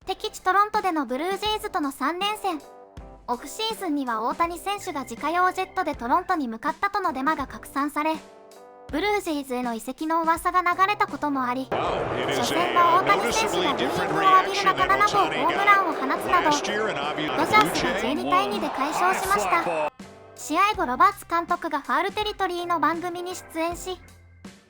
敵地トロントでのブルージェイズとの3連戦。オフシーズンには大谷選手が自家用ジェットでトロントに向かったとのデマが拡散され、ブルージェイズへの移籍の噂が流れたこともあり、初戦は大谷選手がブーイングを浴びる中7号ホームランを放つなど、ドジャースが12対2で快勝しました。試合後ロバーツ監督がファウルテリトリーの番組に出演し、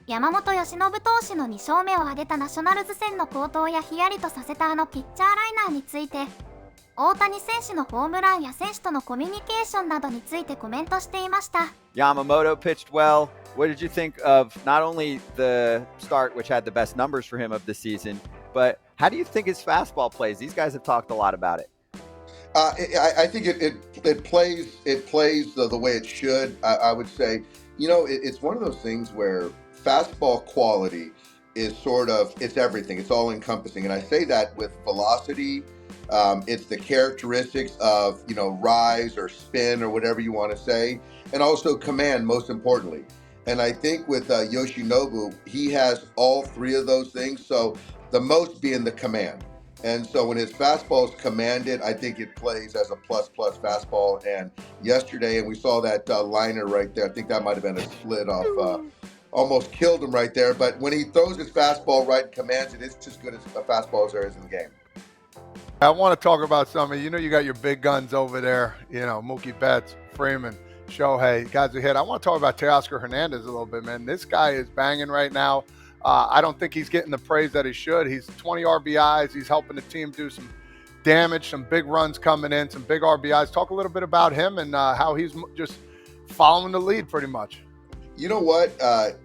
山本由伸投手の2勝目を挙げたナショナルズ戦の好投やヒヤリとさせたピッチャーライナーについて、大谷選手のホームランや選手とのコミュニケーションなどについてコメントしていました。Yamamoto pitched well. What did you think of not only the start, which had the best numbers for him of the season, but how do you think his fastball plays? These guys have talked a lot about it. I think it plays the way it should. I would say, it's one of those things where fastball quality is it's everything. It's all encompassing. And I say that with velocity. It's the characteristics of, rise or spin or whatever you want to say. And also command, most importantly. And I think with Yoshinobu, he has all three of those things. So the most being the command. And so when his fastball is commanded, I think it plays as a plus fastball. And yesterday, and we saw that liner right there. I think that might have been a split off. Almost killed him right there. But when he throws his fastball right and commands it, it's as good as a fastball as there is in the game. I want to talk about something. You got your big guns over there. Mookie Betts, Freeman, Shohei, guys who hit. I want to talk about Teoscar Hernandez a little bit, man. This guy is banging right now. I don't think he's getting the praise that he should. He's 20 RBIs. He's helping the team do some damage, some big runs coming in, some big RBIs. Talk a little bit about him and how he's just following the lead pretty much. You know what?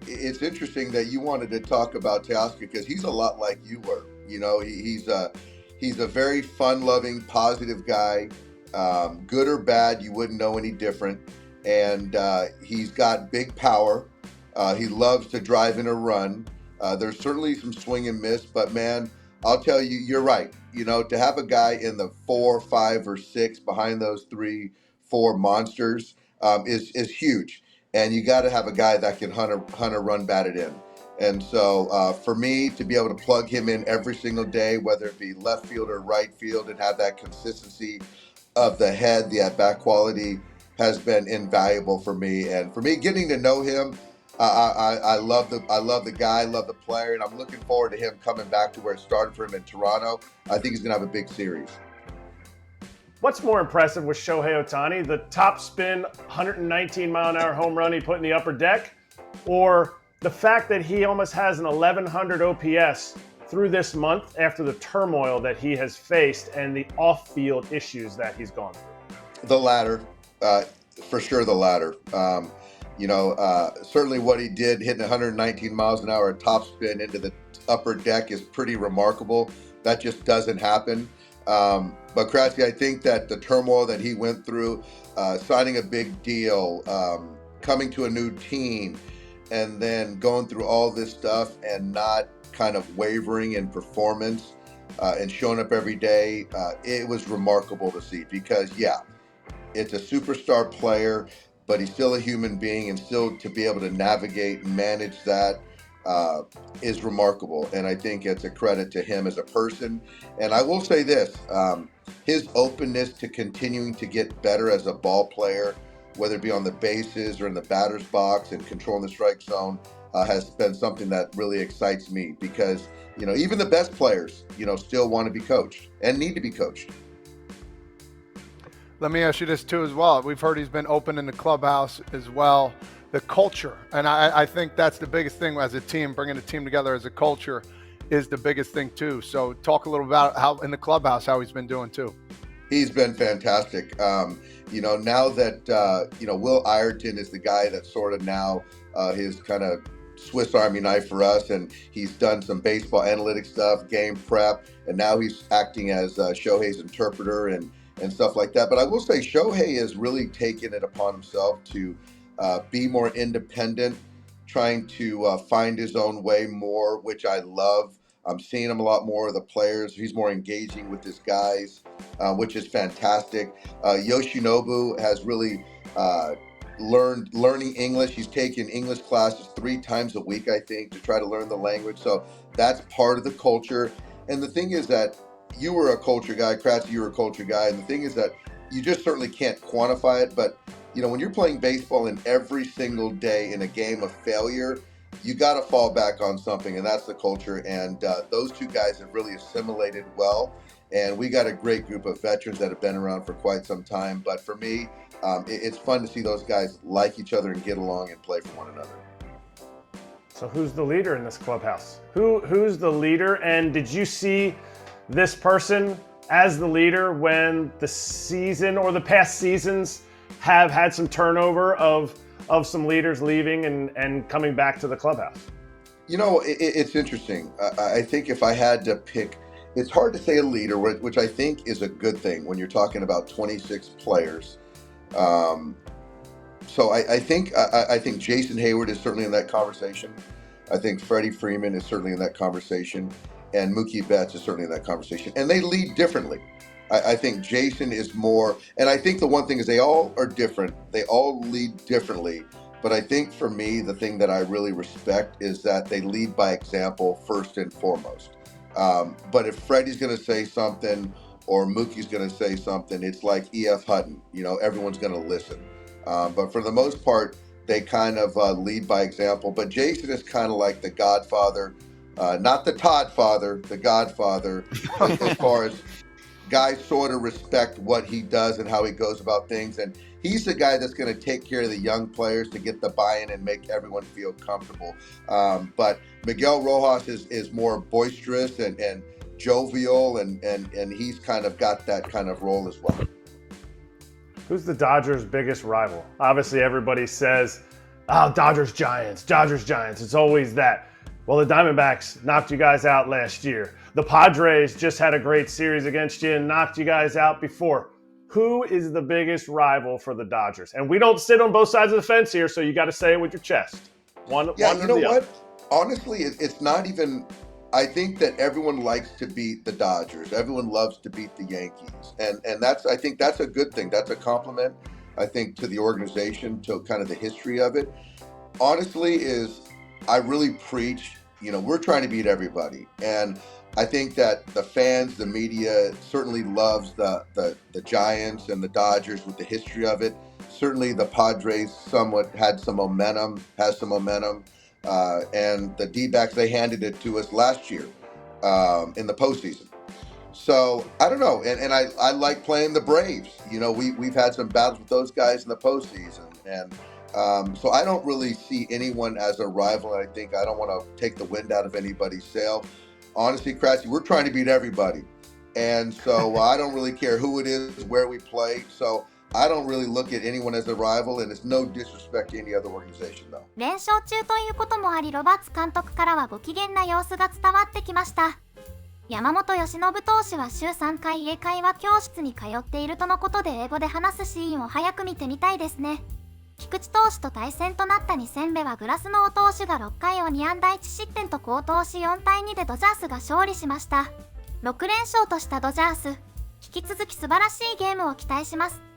It's interesting that you wanted to talk about Teoscar because he's a lot like you were. He's a very fun-loving, positive guy. Good or bad, you wouldn't know any different. And he's got big power. He loves to drive in a run. There's certainly some swing and miss, but man, I'll tell you, you're right. To have a guy in the 4, 5, or 6 behind those 3, 4 monsters is huge. And you got to have a guy that can hunt a run batted in. And so for me to be able to plug him in every single day, whether it be left field or right field, and have that consistency of the head, the at-bat quality has been invaluable for me. And for me, getting to know him, I love the guy, I love the player, and I'm looking forward to him coming back to where it started for him in Toronto. I think he's going to have a big series. What's more impressive with Shohei Ohtani, the top spin 119-mile-an-hour home run he put in the upper deck, or the fact that he almost has an 1,100 OPS through this month after the turmoil that he has faced and the off-field issues that he's gone through? The latter, for sure the latter. Certainly what he did, hitting 119 miles an hour top spin into the upper deck is pretty remarkable. That just doesn't happen. But Krasky, I think that the turmoil that he went through, signing a big deal, coming to a new team, and then going through all this stuff and not kind of wavering in performance and showing up every day, it was remarkable to see because, it's a superstar player, but he's still a human being, and still to be able to navigate and manage that is remarkable. And I think it's a credit to him as a person. And I will say this, his openness to continuing to get better as a ball player, whether it be on the bases or in the batter's box and controlling the strike zone, has been something that really excites me because, even the best players, still want to be coached and need to be coached. Let me ask you this too as well. We've heard he's been open in the clubhouse as well. The culture, and I think that's the biggest thing as a team, bringing the team together as a culture is the biggest thing too. So talk a little about how in the clubhouse, how he's been doing too. He's been fantastic. Now that, Will Ireton is the guy that's sort of now his kind of Swiss Army knife for us, and he's done some baseball analytics stuff, game prep, and now he's acting as Shohei's interpreter and stuff like that. But I will say Shohei has really taken it upon himself to be more independent, trying to find his own way more, which I love. I'm seeing him a lot more of the players. He's more engaging with his guys, which is fantastic. Yoshinobu has really learning English. He's taken English classes 3 times a week, I think, to try to learn the language. So that's part of the culture. And the thing is that you were a culture guy, Kratzy, you were a culture guy, and the thing is that you just certainly can't quantify it, but when you're playing baseball and every single day in a game of failure, you got to fall back on something, and that's the culture. And those two guys have really assimilated well. And we got a great group of veterans that have been around for quite some time. But for me, it's fun to see those guys like each other and get along and play for one another. So who's the leader in this clubhouse? Who's the leader? And did you see this person as the leader when the season or the past seasons have had some turnover of some leaders leaving and coming back to the clubhouse? It's interesting. I think if I had to pick, it's hard to say a leader, which I think is a good thing when you're talking about 26 players. So I think Jason Hayward is certainly in that conversation. I think Freddie Freeman is certainly in that conversation, and Mookie Betts is certainly in that conversation. And they lead differently. I think Jason is more, and I think the one thing is they all are different. They all lead differently. But I think for me, the thing that I really respect is that they lead by example first and foremost. But if Freddie's going to say something or Mookie's going to say something, it's like E.F. Hutton. Everyone's going to listen. But for the most part, they kind of lead by example. But Jason is kind of like the Godfather, not the Todd father, the Godfather, as far as guys sort of respect what he does and how he goes about things. And he's the guy that's going to take care of the young players to get the buy-in and make everyone feel comfortable. But Miguel Rojas is more boisterous and jovial, and he's kind of got that kind of role as well. Who's the Dodgers' biggest rival? Obviously, everybody says, Dodgers Giants. It's always that. Well, the Diamondbacks knocked you guys out last year. The Padres just had a great series against you and knocked you guys out before. Who is the biggest rival for the Dodgers? And we don't sit on both sides of the fence here, so you got to say it with your chest. One or the other. Honestly, it's not even. I think that everyone likes to beat the Dodgers. Everyone loves to beat the Yankees, and I think that's a good thing. That's a compliment, I think, to the organization, to kind of the history of it. Honestly, I really preach. We're trying to beat everybody, and I think that the fans, the media, certainly loves the Giants and the Dodgers with the history of it. Certainly, the Padres somewhat has some momentum, and the D-backs, they handed it to us last year in the postseason. So I don't know, and I like playing the Braves. We've had some battles with those guys in the postseason, and so I don't really see anyone as a rival. And I don't want to take the wind out of anybody's sail. Honestly, Kratzy, we're trying to beat everybody, and so I don't really care who it is, where we play. So I don't really look at anyone as a rival, and it's no disrespect to any other organization, though. 連勝中ということもあり、ロバーツ監督からはご機嫌な様子が伝わってきました。山本由伸投手は週3回英会話教室に通っているとのことで、英語で話すシーンを早く見てみたいですね。菊池投手と対戦となった2戦目はグラスノー投手が6回を2安打1失点と好投し、4対2でドジャースが勝利しました。6連勝としたドジャース、引き続き素晴らしいゲームを期待します。